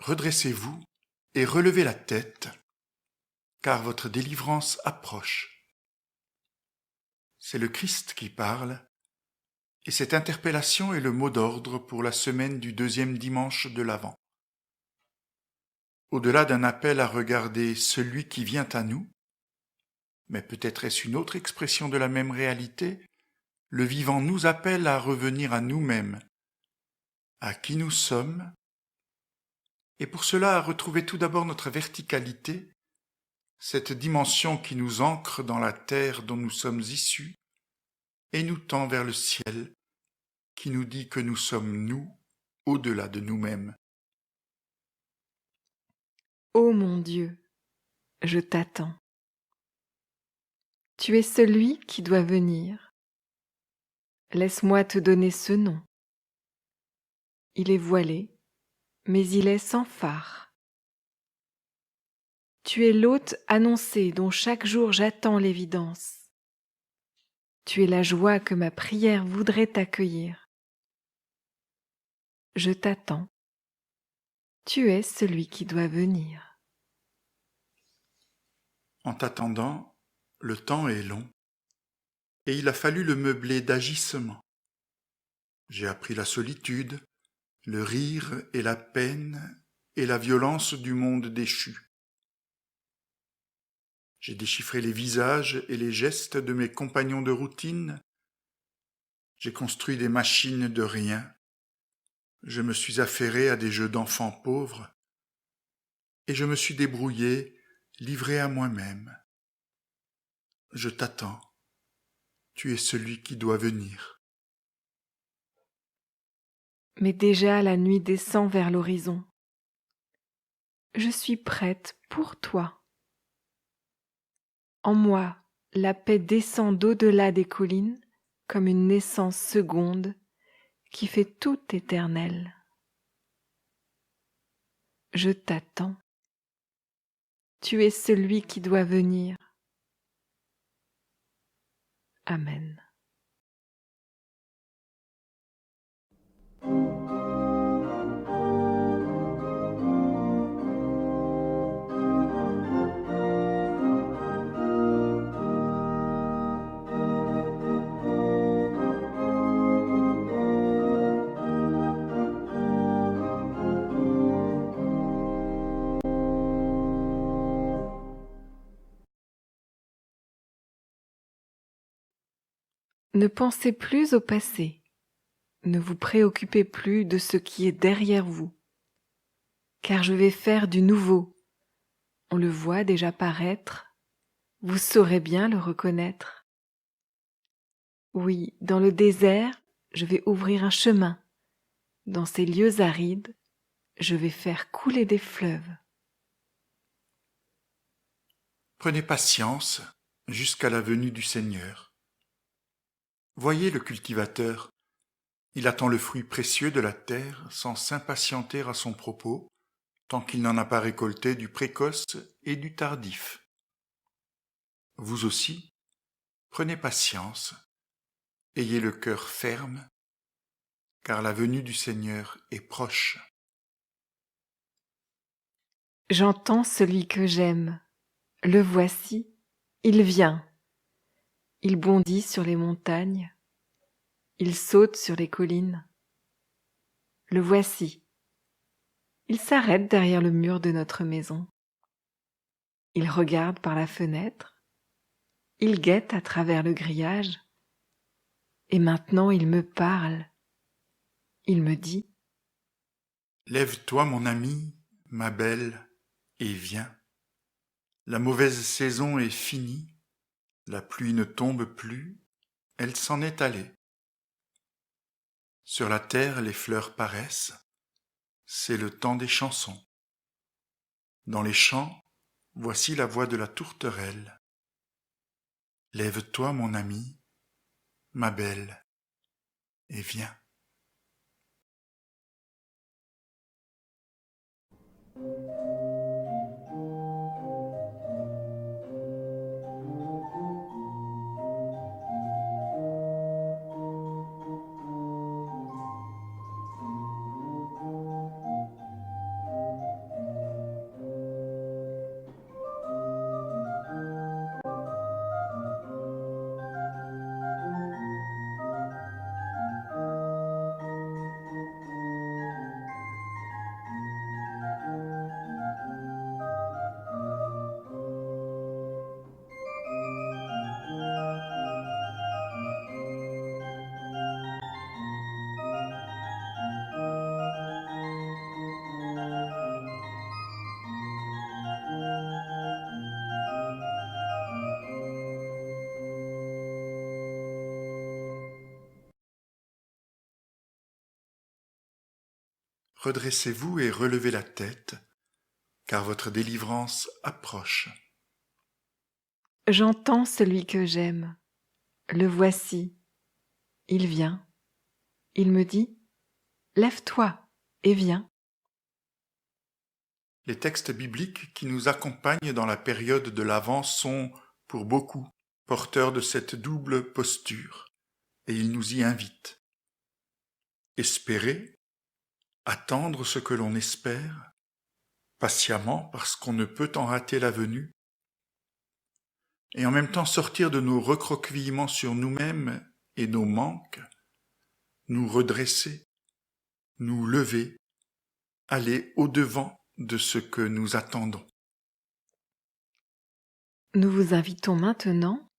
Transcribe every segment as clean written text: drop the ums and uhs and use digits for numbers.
redressez-vous et relevez la tête, car votre délivrance approche. C'est le Christ qui parle, et cette interpellation est le mot d'ordre pour la semaine du 2e dimanche de l'Avent. Au-delà d'un appel à regarder celui qui vient à nous, mais peut-être est-ce une autre expression de la même réalité, le vivant nous appelle à revenir à nous-mêmes, à qui nous sommes, et pour cela à retrouver tout d'abord notre verticalité, cette dimension qui nous ancre dans la terre dont nous sommes issus, et nous tend vers le ciel, qui nous dit que nous sommes nous, au-delà de nous-mêmes. Ô mon Dieu, je t'attends. Tu es celui qui doit venir. Laisse-moi te donner ce nom. Il est voilé, mais il est sans fard. Tu es l'hôte annoncé dont chaque jour j'attends l'évidence. Tu es la joie que ma prière voudrait accueillir. Je t'attends. Tu es celui qui doit venir. En t'attendant, le temps est long, et il a fallu le meubler d'agissements. J'ai appris la solitude, le rire et la peine et la violence du monde déchu. J'ai déchiffré les visages et les gestes de mes compagnons de routine. J'ai construit des machines de rien. Je me suis affairé à des jeux d'enfants pauvres. Et je me suis débrouillé, livré à moi-même. Je t'attends. Tu es celui qui doit venir. Mais déjà la nuit descend vers l'horizon. Je suis prête pour toi. En moi, la paix descend d'au-delà des collines comme une naissance seconde qui fait tout éternel. Je t'attends. Tu es celui qui doit venir. Amen. Ne pensez plus au passé. Ne vous préoccupez plus de ce qui est derrière vous. Car je vais faire du nouveau. On le voit déjà paraître. Vous saurez bien le reconnaître. Oui, dans le désert, je vais ouvrir un chemin. Dans ces lieux arides, je vais faire couler des fleuves. Prenez patience jusqu'à la venue du Seigneur. Voyez le cultivateur. Il attend le fruit précieux de la terre sans s'impatienter à son propos, tant qu'il n'en a pas récolté du précoce et du tardif. Vous aussi, prenez patience, ayez le cœur ferme, car la venue du Seigneur est proche. J'entends celui que j'aime. Le voici, il vient. Il bondit sur les montagnes. Il saute sur les collines. Le voici. Il s'arrête derrière le mur de notre maison. Il regarde par la fenêtre. Il guette à travers le grillage. Et maintenant il me parle. Il me dit : « Lève-toi, mon ami, ma belle, et viens. La mauvaise saison est finie, la pluie ne tombe plus, elle s'en est allée. Sur la terre les fleurs paraissent, c'est le temps des chansons. Dans les champs, voici la voix de la tourterelle. Lève-toi, mon ami, ma belle, et viens. redressez-vous et relevez la tête, car votre délivrance approche. J'entends celui que j'aime. Le voici. Il vient. Il me dit, lève-toi et viens. Les textes bibliques qui nous accompagnent dans la période de l'Avent sont, pour beaucoup, porteurs de cette double posture, et ils nous y invitent. Espérer, attendre ce que l'on espère, patiemment parce qu'on ne peut en rater la venue, et en même temps sortir de nos recroquevillements sur nous-mêmes et nos manques, nous redresser, nous lever, aller au-devant de ce que nous attendons. Nous vous invitons maintenant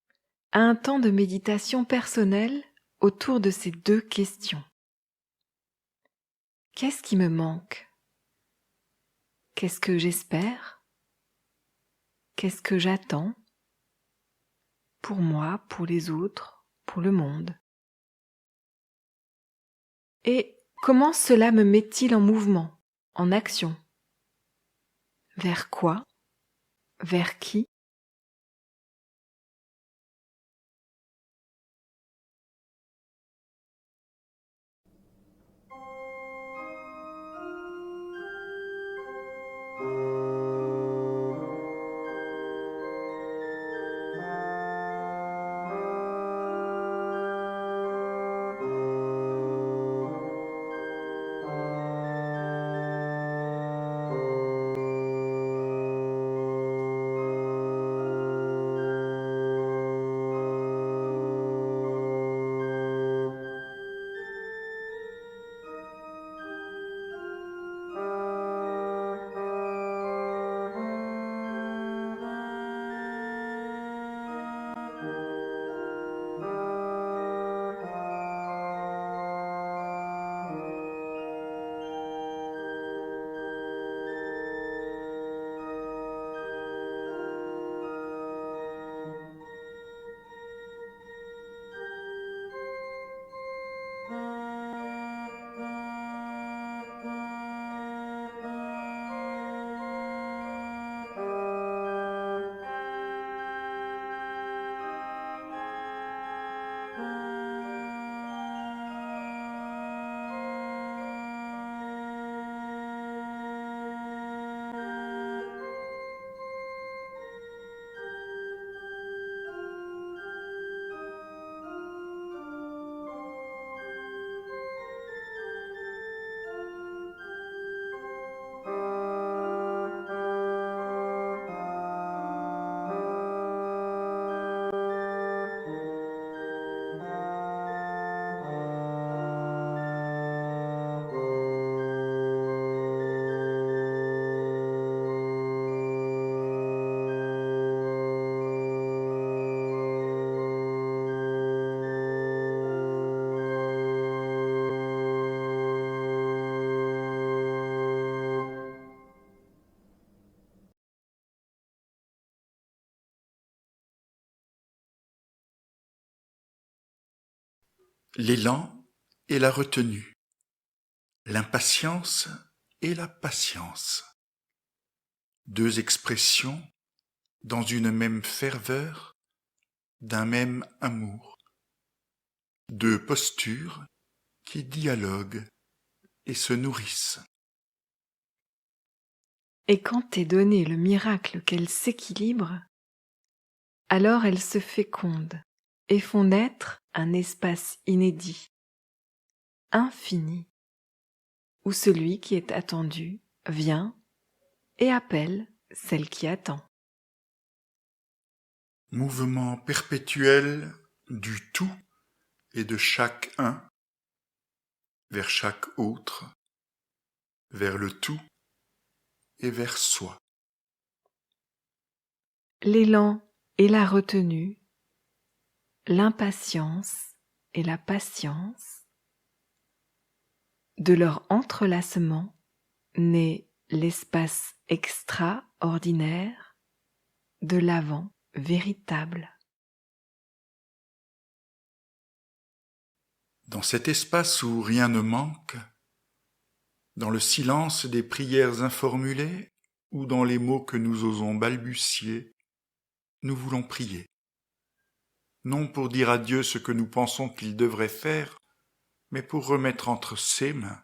à un temps de méditation personnelle autour de ces deux questions. Qu'est-ce qui me manque? Qu'est-ce que j'espère? Qu'est-ce que j'attends? Pour moi, pour les autres, pour le monde. Et comment cela me met-il en mouvement, en action? Vers quoi? Vers qui? L'élan et la retenue, l'impatience et la patience. Deux expressions dans une même ferveur, d'un même amour. Deux postures qui dialoguent et se nourrissent. Et quand est donné le miracle qu'elles s'équilibrent, alors elles se fécondent et font naître un espace inédit, infini, où celui qui est attendu vient et appelle celle qui attend. Mouvement perpétuel du tout et de chaque un vers chaque autre, vers le tout et vers soi. L'élan et la retenue, l'impatience et la patience, de leur entrelacement naît l'espace extraordinaire de l'avant véritable. Dans cet espace où rien ne manque, Dans le silence des prières informulées ou dans les mots que nous osons balbutier, nous voulons prier. Non pour dire à Dieu ce que nous pensons qu'il devrait faire, mais pour remettre entre ses mains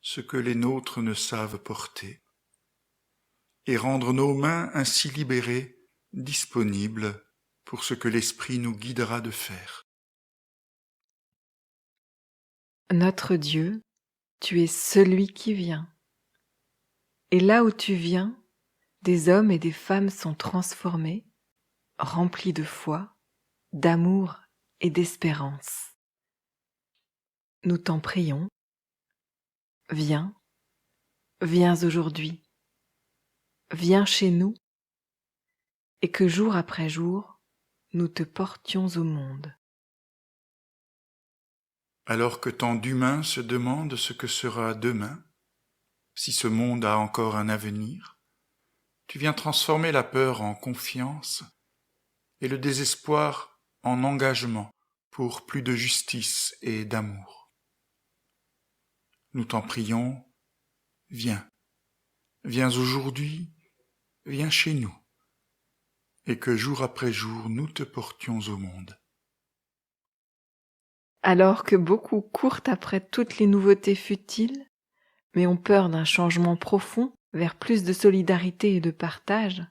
ce que les nôtres ne savent porter, et rendre nos mains ainsi libérées, disponibles pour ce que l'Esprit nous guidera de faire. Notre Dieu, tu es celui qui vient. Et là où tu viens, des hommes et des femmes sont transformés, remplis de foi, d'amour et d'espérance. Nous t'en prions. Viens, viens aujourd'hui. Viens chez nous, et que jour après jour, nous te portions au monde. Alors que tant d'humains se demandent ce que sera demain, si ce monde a encore un avenir, tu viens transformer la peur en confiance et le désespoir en engagement pour plus de justice et d'amour. Nous t'en prions, viens, viens aujourd'hui, viens chez nous, et que jour après jour nous te portions au monde. Alors que beaucoup courent après toutes les nouveautés futiles, mais ont peur d'un changement profond vers plus de solidarité et de partage,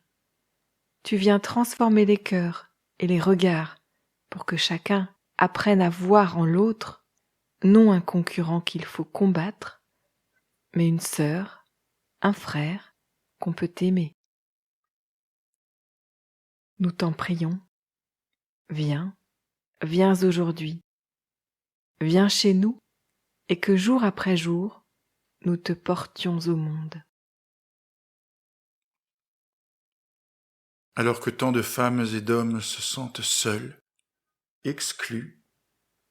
tu viens transformer les cœurs et les regards pour que chacun apprenne à voir en l'autre non un concurrent qu'il faut combattre, mais une sœur, un frère qu'on peut aimer. Nous t'en prions. Viens, viens aujourd'hui. Viens chez nous et que jour après jour, nous te portions au monde. Alors que tant de femmes et d'hommes se sentent seuls, exclus,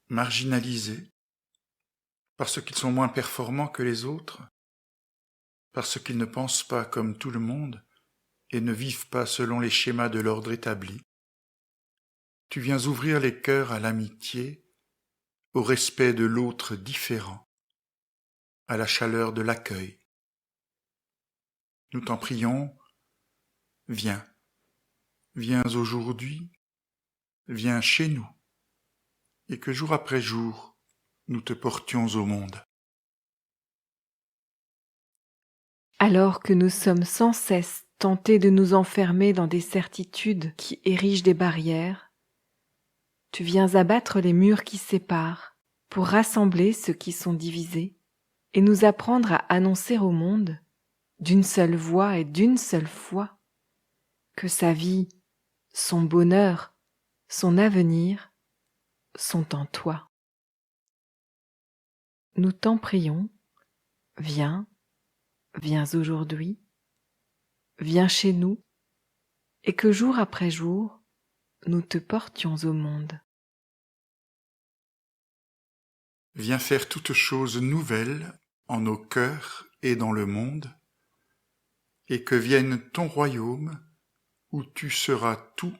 marginalisés, parce qu'ils sont moins performants que les autres, parce qu'ils ne pensent pas comme tout le monde et ne vivent pas selon les schémas de l'ordre établi, tu viens ouvrir les cœurs à l'amitié, au respect de l'autre différent, à la chaleur de l'accueil. Nous t'en prions, viens, viens aujourd'hui, viens chez nous, et que jour après jour, nous te portions au monde. Alors que nous sommes sans cesse tentés de nous enfermer dans des certitudes qui érigent des barrières, tu viens abattre les murs qui séparent pour rassembler ceux qui sont divisés et nous apprendre à annoncer au monde, d'une seule voix et d'une seule foi, que sa vie, son bonheur, son avenir sont en toi. Nous t'en prions, viens, viens aujourd'hui, viens chez nous, et que jour après jour, nous te portions au monde. Viens faire toutes choses nouvelles en nos cœurs et dans le monde, et que vienne ton royaume où tu seras tout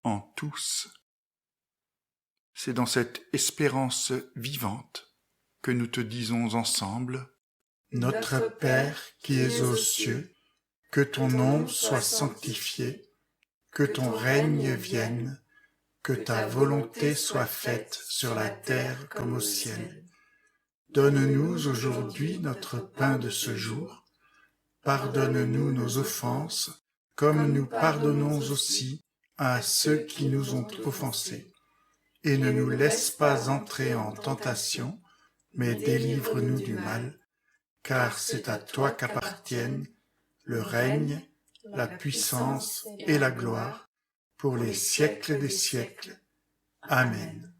en tous. C'est dans cette espérance vivante que nous te disons ensemble, Notre Père qui es aux cieux, que ton nom soit sanctifié, que ton règne vienne, que ta volonté soit faite sur la terre comme au ciel. Donne-nous aujourd'hui notre pain de ce jour. Pardonne-nous nos offenses, comme nous pardonnons aussi à ceux qui nous ont offensés. Et ne nous laisse pas entrer en tentation, mais délivre-nous du mal, car c'est à toi qu'appartiennent le règne, la puissance et la gloire, pour les siècles des siècles. Amen.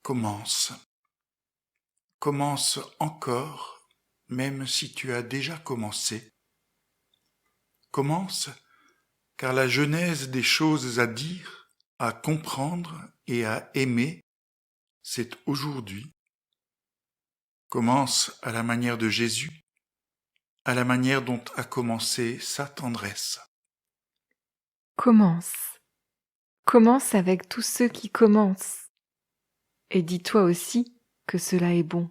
Commence. Commence encore, même si tu as déjà commencé. Commence, car la genèse des choses à dire, à comprendre et à aimer, c'est aujourd'hui. Commence à la manière de Jésus, à la manière dont a commencé sa tendresse. Commence. Commence avec tous ceux qui commencent, et dis toi aussi que cela est bon.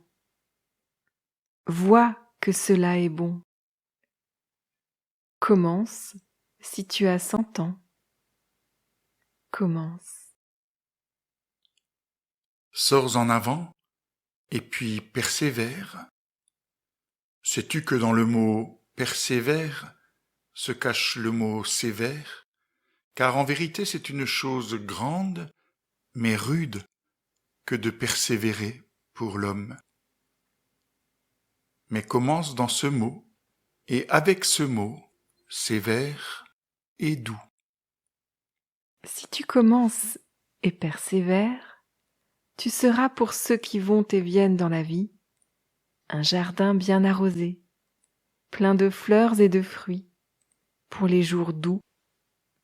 Vois que cela est bon. Commence si tu as 100 ans. Commence. Sors en avant et puis persévère. Sais-tu que dans le mot persévère se cache le mot sévère, car en vérité c'est une chose grande mais rude que de persévérer pour l'homme. Mais commence dans ce mot, et avec ce mot, sévère et doux. Si tu commences et persévères, tu seras pour ceux qui vont et viennent dans la vie un jardin bien arrosé, plein de fleurs et de fruits, pour les jours doux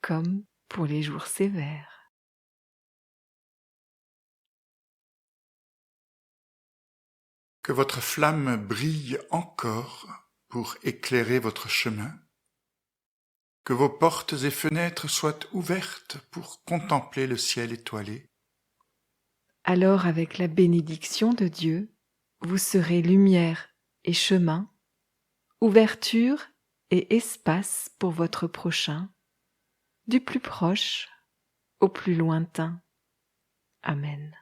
comme pour les jours sévères. Que votre flamme brille encore pour éclairer votre chemin, que vos portes et fenêtres soient ouvertes pour contempler le ciel étoilé. Alors avec la bénédiction de Dieu, vous serez lumière et chemin, ouverture et espace pour votre prochain, du plus proche au plus lointain. Amen.